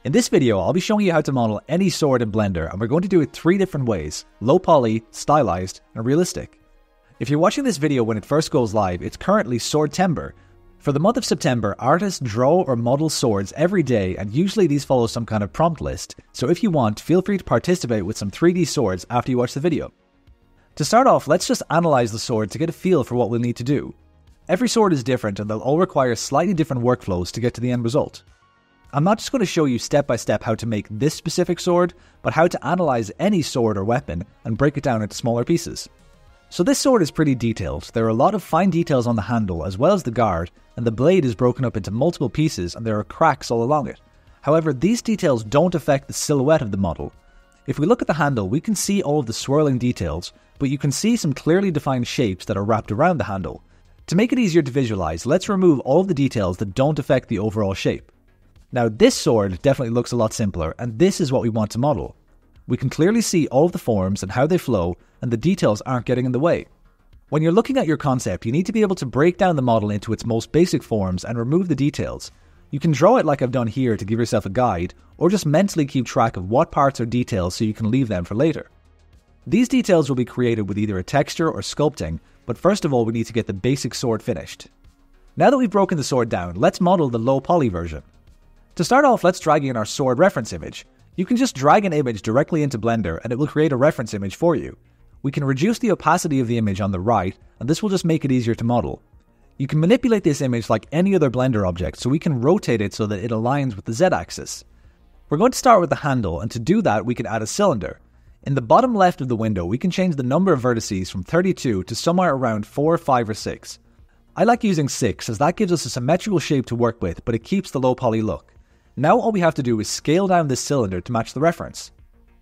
In this video, I'll be showing you how to model any sword in Blender, and we're going to do it 3 different ways: low poly, stylized, and realistic. If you're watching this video when it first goes live, it's currently Swordtember. For the month of September, artists draw or model swords every day, and usually these follow some kind of prompt list, so if you want, feel free to participate with some 3D swords after you watch the video. To start off, let's just analyze the sword to get a feel for what we'll need to do. Every sword is different and they'll all require slightly different workflows to get to the end result. I'm not just going to show you step by step how to make this specific sword, but how to analyze any sword or weapon and break it down into smaller pieces. So this sword is pretty detailed. There are a lot of fine details on the handle as well as the guard, and the blade is broken up into multiple pieces and there are cracks all along it. However, these details don't affect the silhouette of the model. If we look at the handle, we can see all of the swirling details, but you can see some clearly defined shapes that are wrapped around the handle. To make it easier to visualize, let's remove all of the details that don't affect the overall shape. Now this sword definitely looks a lot simpler, and this is what we want to model. We can clearly see all of the forms and how they flow, and the details aren't getting in the way. When you're looking at your concept, you need to be able to break down the model into its most basic forms and remove the details. You can draw it like I've done here to give yourself a guide, or just mentally keep track of what parts are details so you can leave them for later. These details will be created with either a texture or sculpting, but first of all we need to get the basic sword finished. Now that we've broken the sword down, let's model the low poly version. To start off, let's drag in our sword reference image. You can just drag an image directly into Blender and it will create a reference image for you. We can reduce the opacity of the image on the right, and this will just make it easier to model. You can manipulate this image like any other Blender object, so we can rotate it so that it aligns with the Z-axis. We're going to start with the handle, and to do that we can add a cylinder. In the bottom left of the window, we can change the number of vertices from 32 to somewhere around 4, 5, or 6. I like using 6 as that gives us a symmetrical shape to work with, but it keeps the low poly look. Now all we have to do is scale down this cylinder to match the reference.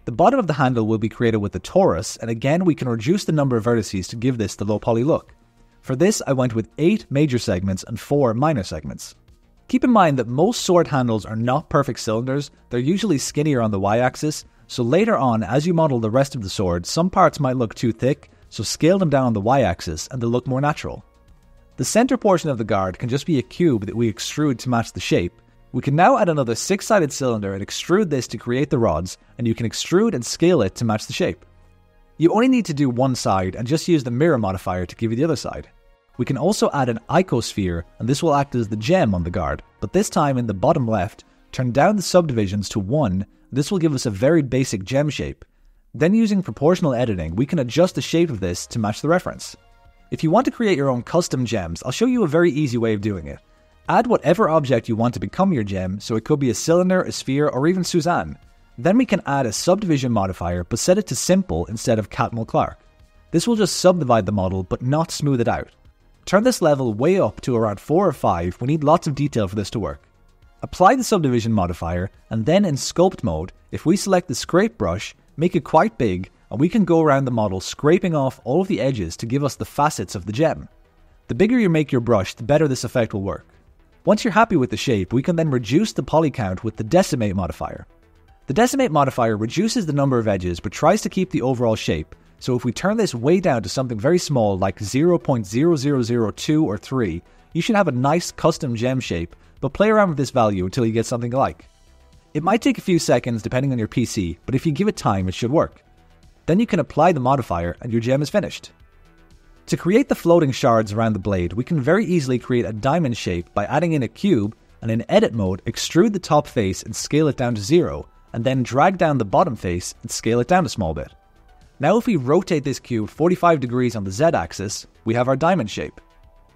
The bottom of the handle will be created with the torus, and again we can reduce the number of vertices to give this the low poly look. For this I went with 8 major segments and 4 minor segments. Keep in mind that most sword handles are not perfect cylinders, they're usually skinnier on the y-axis, so later on as you model the rest of the sword, some parts might look too thick, so scale them down on the y-axis and they'll look more natural. The center portion of the guard can just be a cube that we extrude to match the shape. We can now add another 6-sided cylinder and extrude this to create the rods, and you can extrude and scale it to match the shape. You only need to do one side and just use the mirror modifier to give you the other side. We can also add an icosphere, and this will act as the gem on the guard, but this time in the bottom left, turn down the subdivisions to 1, this will give us a very basic gem shape. Then using proportional editing, we can adjust the shape of this to match the reference. If you want to create your own custom gems, I'll show you a very easy way of doing it. Add whatever object you want to become your gem, so it could be a cylinder, a sphere, or even Suzanne. Then we can add a subdivision modifier, but set it to simple instead of Catmull Clark. This will just subdivide the model, but not smooth it out. Turn this level way up to around 4 or 5, we need lots of detail for this to work. Apply the subdivision modifier, and then in sculpt mode, if we select the scrape brush, make it quite big, and we can go around the model scraping off all of the edges to give us the facets of the gem. The bigger you make your brush, the better this effect will work. Once you're happy with the shape, we can then reduce the poly count with the decimate modifier. The decimate modifier reduces the number of edges but tries to keep the overall shape, so if we turn this way down to something very small like 0.0002 or 3, you should have a nice custom gem shape, but play around with this value until you get something you like. It might take a few seconds depending on your PC, but if you give it time it should work. Then you can apply the modifier and your gem is finished. To create the floating shards around the blade, we can very easily create a diamond shape by adding in a cube, and in edit mode, extrude the top face and scale it down to 0, and then drag down the bottom face and scale it down a small bit. Now if we rotate this cube 45 degrees on the Z-axis, we have our diamond shape.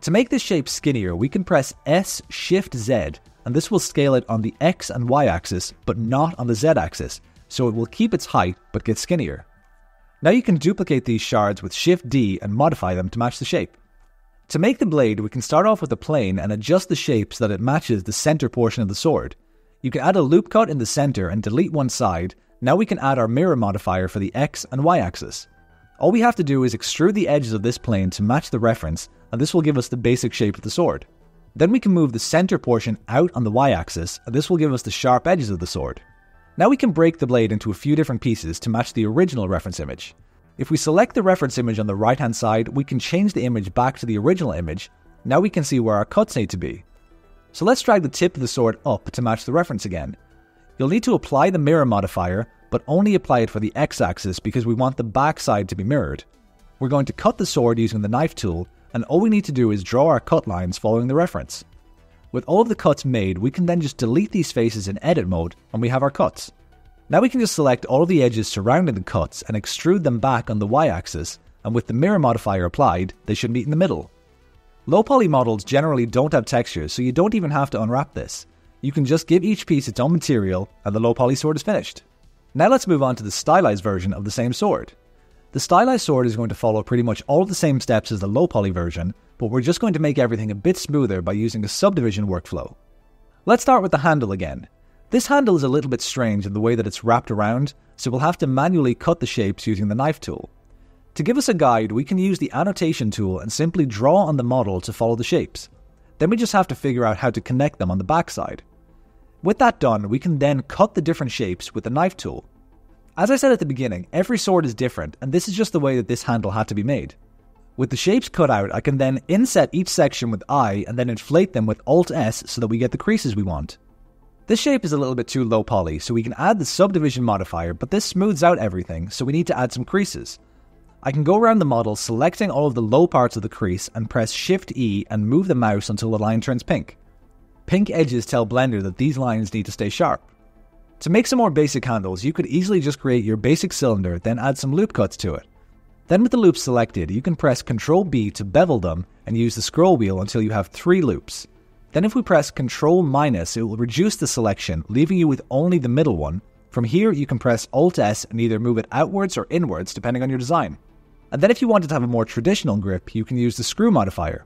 To make this shape skinnier, we can press S Shift Z, and this will scale it on the X and Y axis, but not on the Z axis, so it will keep its height but get skinnier. Now you can duplicate these shards with Shift D and modify them to match the shape. To make the blade, we can start off with a plane and adjust the shape so that it matches the center portion of the sword. You can add a loop cut in the center and delete one side. Now we can add our mirror modifier for the X and Y axis. All we have to do is extrude the edges of this plane to match the reference, and this will give us the basic shape of the sword. Then we can move the center portion out on the Y axis, and this will give us the sharp edges of the sword. Now we can break the blade into a few different pieces to match the original reference image. If we select the reference image on the right hand side, we can change the image back to the original image. Now we can see where our cuts need to be. So let's drag the tip of the sword up to match the reference again. You'll need to apply the mirror modifier, but only apply it for the x-axis because we want the backside to be mirrored. We're going to cut the sword using the knife tool, and all we need to do is draw our cut lines following the reference. With all of the cuts made, we can then just delete these faces in edit mode, and we have our cuts. Now we can just select all of the edges surrounding the cuts and extrude them back on the y-axis, and with the mirror modifier applied, they should meet in the middle. Low poly models generally don't have textures, so you don't even have to unwrap this. You can just give each piece its own material, and the low poly sword is finished. Now let's move on to the stylized version of the same sword. The stylized sword is going to follow pretty much all of the same steps as the low poly version, but we're just going to make everything a bit smoother by using a subdivision workflow. Let's start with the handle again. This handle is a little bit strange in the way that it's wrapped around, so we'll have to manually cut the shapes using the knife tool. To give us a guide, we can use the annotation tool and simply draw on the model to follow the shapes. Then we just have to figure out how to connect them on the backside. With that done, we can then cut the different shapes with the knife tool. As I said at the beginning, every sword is different, and this is just the way that this handle had to be made. With the shapes cut out, I can then inset each section with I and then inflate them with Alt-S so that we get the creases we want. This shape is a little bit too low poly, so we can add the subdivision modifier, but this smooths out everything, so we need to add some creases. I can go around the model selecting all of the low parts of the crease and press Shift-E and move the mouse until the line turns pink. Pink edges tell Blender that these lines need to stay sharp. To make some more basic handles, you could easily just create your basic cylinder, then add some loop cuts to it. Then with the loops selected, you can press Ctrl-B to bevel them and use the scroll wheel until you have 3 loops. Then if we press Ctrl-, it will reduce the selection, leaving you with only the middle one. From here, you can press Alt-S and either move it outwards or inwards depending on your design. And then if you wanted to have a more traditional grip, you can use the screw modifier.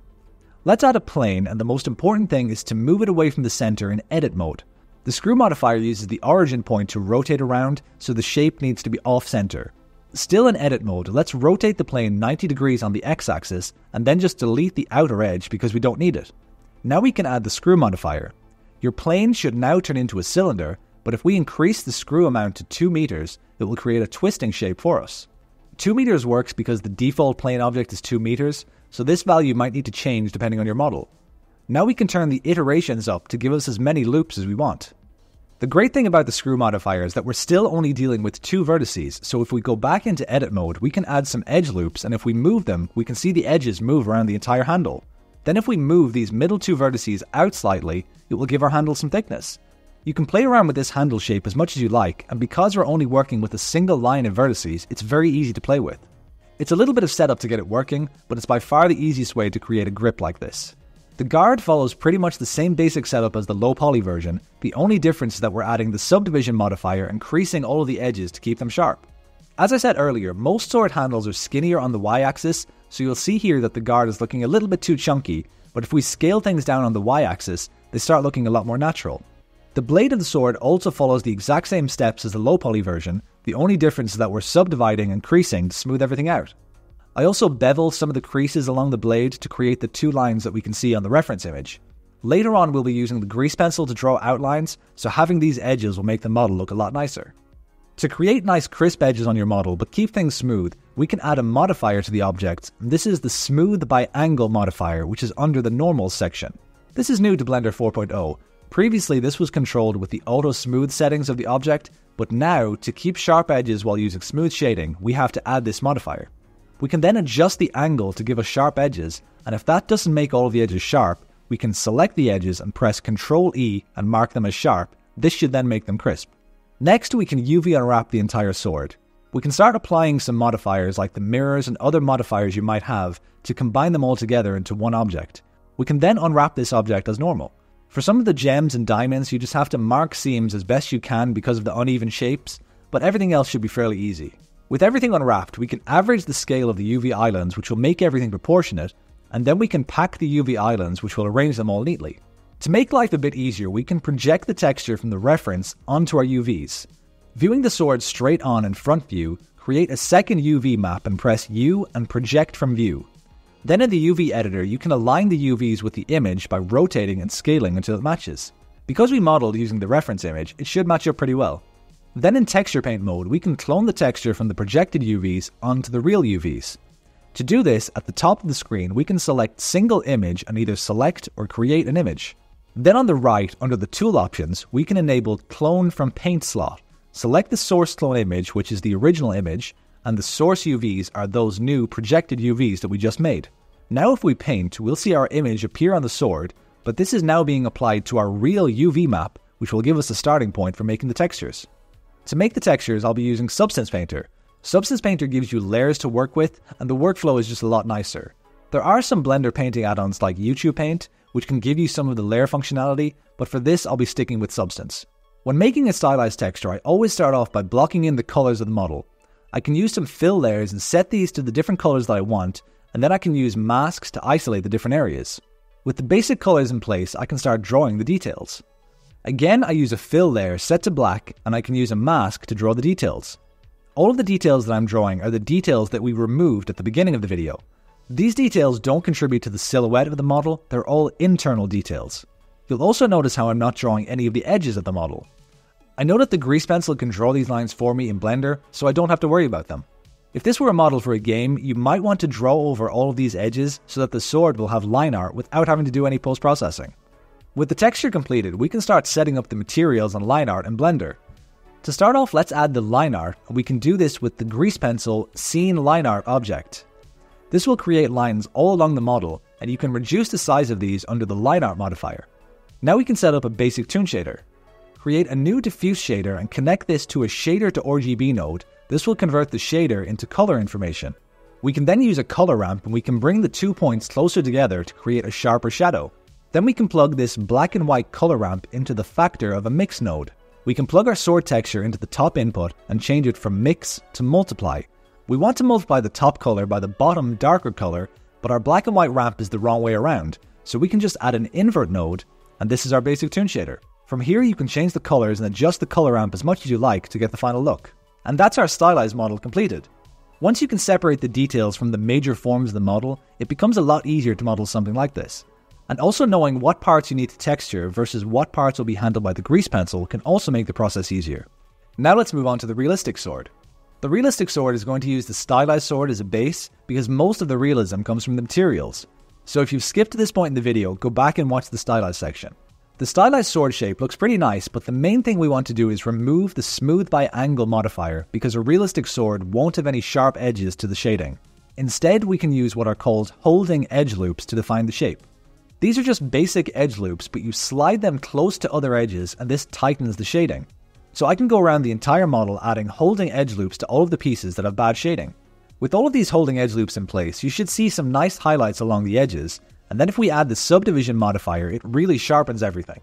Let's add a plane, and the most important thing is to move it away from the center in edit mode. The screw modifier uses the origin point to rotate around, so the shape needs to be off-center. Still in edit mode, let's rotate the plane 90 degrees on the x-axis, and then just delete the outer edge because we don't need it. Now we can add the screw modifier. Your plane should now turn into a cylinder, but if we increase the screw amount to 2 meters, it will create a twisting shape for us. 2 meters works because the default plane object is 2 meters, so this value might need to change depending on your model. Now we can turn the iterations up to give us as many loops as we want. The great thing about the screw modifier is that we're still only dealing with 2 vertices, so if we go back into edit mode, we can add some edge loops, and if we move them, we can see the edges move around the entire handle. Then if we move these middle 2 vertices out slightly, it will give our handle some thickness. You can play around with this handle shape as much as you like, and because we're only working with a single line of vertices, it's very easy to play with. It's a little bit of setup to get it working, but it's by far the easiest way to create a grip like this. The guard follows pretty much the same basic setup as the low poly version. The only difference is that we're adding the subdivision modifier and creasing all of the edges to keep them sharp. As I said earlier, most sword handles are skinnier on the y-axis, so you'll see here that the guard is looking a little bit too chunky, but if we scale things down on the y-axis, they start looking a lot more natural. The blade of the sword also follows the exact same steps as the low poly version, the only difference is that we're subdividing and creasing to smooth everything out. I also bevel some of the creases along the blade to create the 2 lines that we can see on the reference image. Later on we'll be using the grease pencil to draw outlines, so having these edges will make the model look a lot nicer. To create nice crisp edges on your model but keep things smooth, we can add a modifier to the object, and this is the Smooth by Angle modifier, which is under the Normals section. This is new to Blender 4.0. Previously this was controlled with the Auto Smooth settings of the object, but now, to keep sharp edges while using smooth shading, we have to add this modifier. We can then adjust the angle to give us sharp edges, and if that doesn't make all of the edges sharp, we can select the edges and press Ctrl-E and mark them as sharp. This should then make them crisp. Next, we can UV unwrap the entire sword. We can start applying some modifiers like the mirrors and other modifiers you might have to combine them all together into one object. We can then unwrap this object as normal. For some of the gems and diamonds, you just have to mark seams as best you can because of the uneven shapes, but everything else should be fairly easy. With everything unwrapped, we can average the scale of the UV islands, which will make everything proportionate, and then we can pack the UV islands, which will arrange them all neatly. To make life a bit easier, we can project the texture from the reference onto our UVs. Viewing the sword straight on in front view, create a second UV map and press U and project from view. Then in the UV editor, you can align the UVs with the image by rotating and scaling until it matches. Because we modeled using the reference image, it should match up pretty well. Then in texture paint mode, we can clone the texture from the projected UVs onto the real UVs. To do this, at the top of the screen, we can select single image and either select or create an image. Then on the right, under the tool options, we can enable Clone from Paint slot. Select the source clone image, which is the original image, and the source UVs are those new projected UVs that we just made. Now if we paint, we'll see our image appear on the sword, but this is now being applied to our real UV map, which will give us a starting point for making the textures. To make the textures, I'll be using Substance Painter. Substance Painter gives you layers to work with, and the workflow is just a lot nicer. There are some Blender painting add-ons like YouTube Paint, which can give you some of the layer functionality, but for this I'll be sticking with Substance. When making a stylized texture, I always start off by blocking in the colors of the model. I can use some fill layers and set these to the different colors that I want, and then I can use masks to isolate the different areas. With the basic colors in place, I can start drawing the details. Again, I use a fill layer set to black, and I can use a mask to draw the details. All of the details that I'm drawing are the details that we removed at the beginning of the video. These details don't contribute to the silhouette of the model, they're all internal details. You'll also notice how I'm not drawing any of the edges of the model. I know that the grease pencil can draw these lines for me in Blender, so I don't have to worry about them. If this were a model for a game, you might want to draw over all of these edges so that the sword will have line art without having to do any post-processing. With the texture completed, we can start setting up the materials and line art in Blender. To start off, let's add the line art, and we can do this with the grease pencil scene line art object. This will create lines all along the model, and you can reduce the size of these under the line art modifier. Now we can set up a basic toon shader. Create a new diffuse shader and connect this to a shader to RGB node. This will convert the shader into color information. We can then use a color ramp, and we can bring the 2 points closer together to create a sharper shadow. Then we can plug this black and white color ramp into the factor of a mix node. We can plug our sword texture into the top input and change it from mix to multiply. We want to multiply the top color by the bottom darker color, but our black and white ramp is the wrong way around, so we can just add an invert node, and this is our basic toon shader. From here you can change the colors and adjust the color ramp as much as you like to get the final look. And that's our stylized model completed. Once you can separate the details from the major forms of the model, it becomes a lot easier to model something like this. And also knowing what parts you need to texture versus what parts will be handled by the grease pencil can also make the process easier. Now let's move on to the realistic sword. The realistic sword is going to use the stylized sword as a base because most of the realism comes from the materials. So if you've skipped to this point in the video, go back and watch the stylized section. The stylized sword shape looks pretty nice, but the main thing we want to do is remove the smooth by angle modifier because a realistic sword won't have any sharp edges to the shading. Instead, we can use what are called holding edge loops to define the shape. These are just basic edge loops, but you slide them close to other edges and this tightens the shading. So I can go around the entire model adding holding edge loops to all of the pieces that have bad shading. With all of these holding edge loops in place, you should see some nice highlights along the edges, and then if we add the subdivision modifier, it really sharpens everything.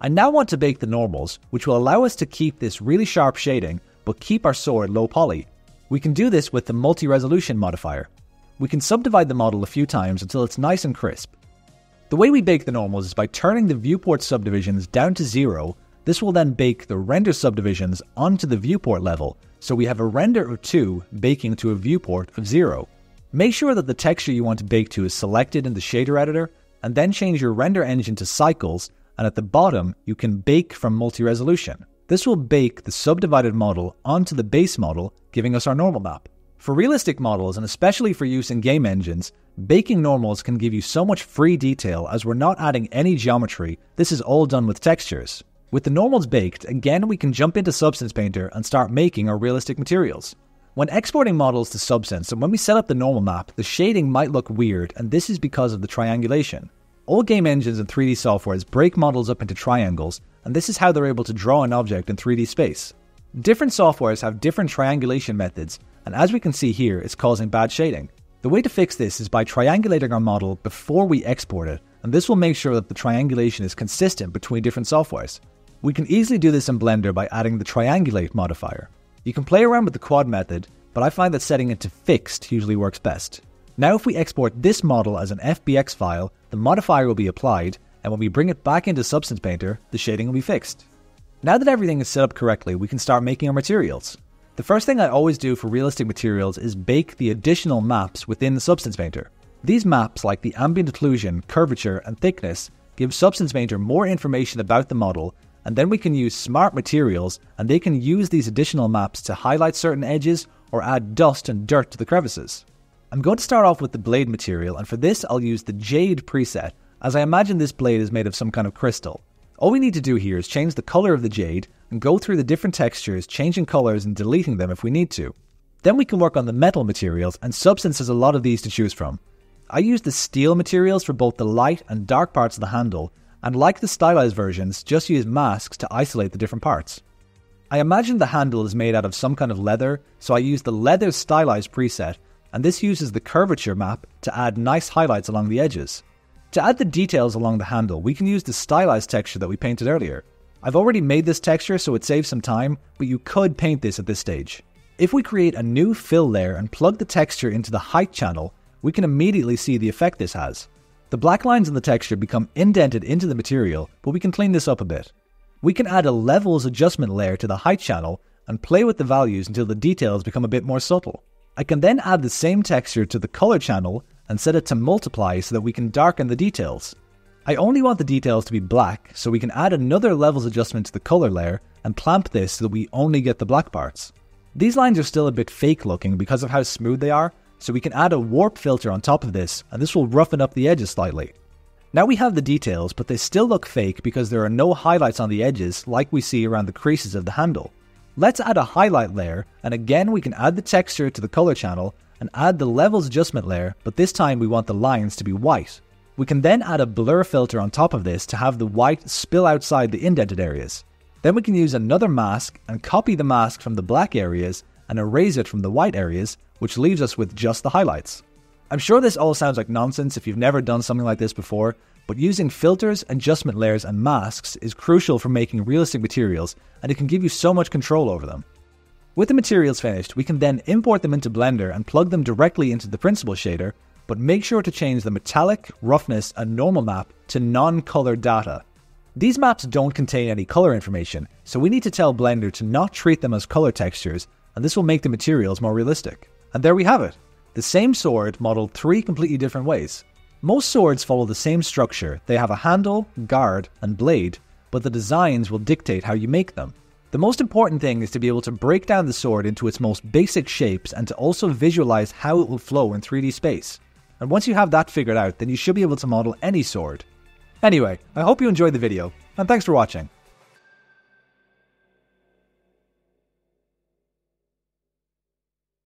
I now want to bake the normals, which will allow us to keep this really sharp shading, but keep our sword low poly. We can do this with the multi-resolution modifier. We can subdivide the model a few times until it's nice and crisp. The way we bake the normals is by turning the viewport subdivisions down to 0. This will then bake the render subdivisions onto the viewport level, so we have a render of 2 baking to a viewport of 0. Make sure that the texture you want to bake to is selected in the shader editor, and then change your render engine to cycles, and at the bottom you can bake from multi-resolution. This will bake the subdivided model onto the base model, giving us our normal map. For realistic models, and especially for use in game engines, baking normals can give you so much free detail as we're not adding any geometry. This is all done with textures. With the normals baked, again we can jump into Substance Painter and start making our realistic materials. When exporting models to Substance and when we set up the normal map, the shading might look weird, and this is because of the triangulation. All game engines and 3D softwares break models up into triangles, and this is how they're able to draw an object in 3D space. Different softwares have different triangulation methods, and as we can see here, it's causing bad shading. The way to fix this is by triangulating our model before we export it, and this will make sure that the triangulation is consistent between different softwares. We can easily do this in Blender by adding the triangulate modifier. You can play around with the quad method, but I find that setting it to fixed usually works best. Now if we export this model as an FBX file, the modifier will be applied, and when we bring it back into Substance Painter, the shading will be fixed. Now that everything is set up correctly, we can start making our materials. The first thing I always do for realistic materials is bake the additional maps within the Substance Painter. These maps, like the ambient occlusion, curvature, and thickness, give Substance Painter more information about the model, and then we can use smart materials and they can use these additional maps to highlight certain edges or add dust and dirt to the crevices. I'm going to start off with the blade material, and for this I'll use the Jade preset, as I imagine this blade is made of some kind of crystal. All we need to do here is change the color of the jade and go through the different textures, changing colors and deleting them if we need to. Then we can work on the metal materials, and Substance has a lot of these to choose from. I use the steel materials for both the light and dark parts of the handle, and like the stylized versions, just use masks to isolate the different parts. I imagine the handle is made out of some kind of leather, so I use the leather stylized preset, and this uses the curvature map to add nice highlights along the edges. To add the details along the handle, we can use the stylized texture that we painted earlier. I've already made this texture so it saves some time, but you could paint this at this stage. If we create a new fill layer and plug the texture into the height channel, we can immediately see the effect this has. The black lines in the texture become indented into the material, but we can clean this up a bit. We can add a levels adjustment layer to the height channel and play with the values until the details become a bit more subtle. I can then add the same texture to the color channel and set it to multiply so that we can darken the details. I only want the details to be black, so we can add another levels adjustment to the color layer and clamp this so that we only get the black parts. These lines are still a bit fake looking because of how smooth they are, so we can add a warp filter on top of this, and this will roughen up the edges slightly. Now we have the details, but they still look fake because there are no highlights on the edges like we see around the creases of the handle. Let's add a highlight layer, and again we can add the texture to the color channel and add the levels adjustment layer, but this time we want the lines to be white. We can then add a blur filter on top of this to have the white spill outside the indented areas. Then we can use another mask and copy the mask from the black areas and erase it from the white areas, which leaves us with just the highlights. I'm sure this all sounds like nonsense if you've never done something like this before, but using filters, adjustment layers and masks is crucial for making realistic materials, and it can give you so much control over them. With the materials finished, we can then import them into Blender and plug them directly into the Principled shader, but make sure to change the metallic, roughness and normal map to non-color data. These maps don't contain any color information, so we need to tell Blender to not treat them as color textures, and this will make the materials more realistic. And there we have it, the same sword modeled 3 completely different ways. Most swords follow the same structure. They have a handle, guard, and blade, but the designs will dictate how you make them. The most important thing is to be able to break down the sword into its most basic shapes and to also visualize how it will flow in 3D space. And once you have that figured out, then you should be able to model any sword. Anyway, I hope you enjoyed the video, and thanks for watching.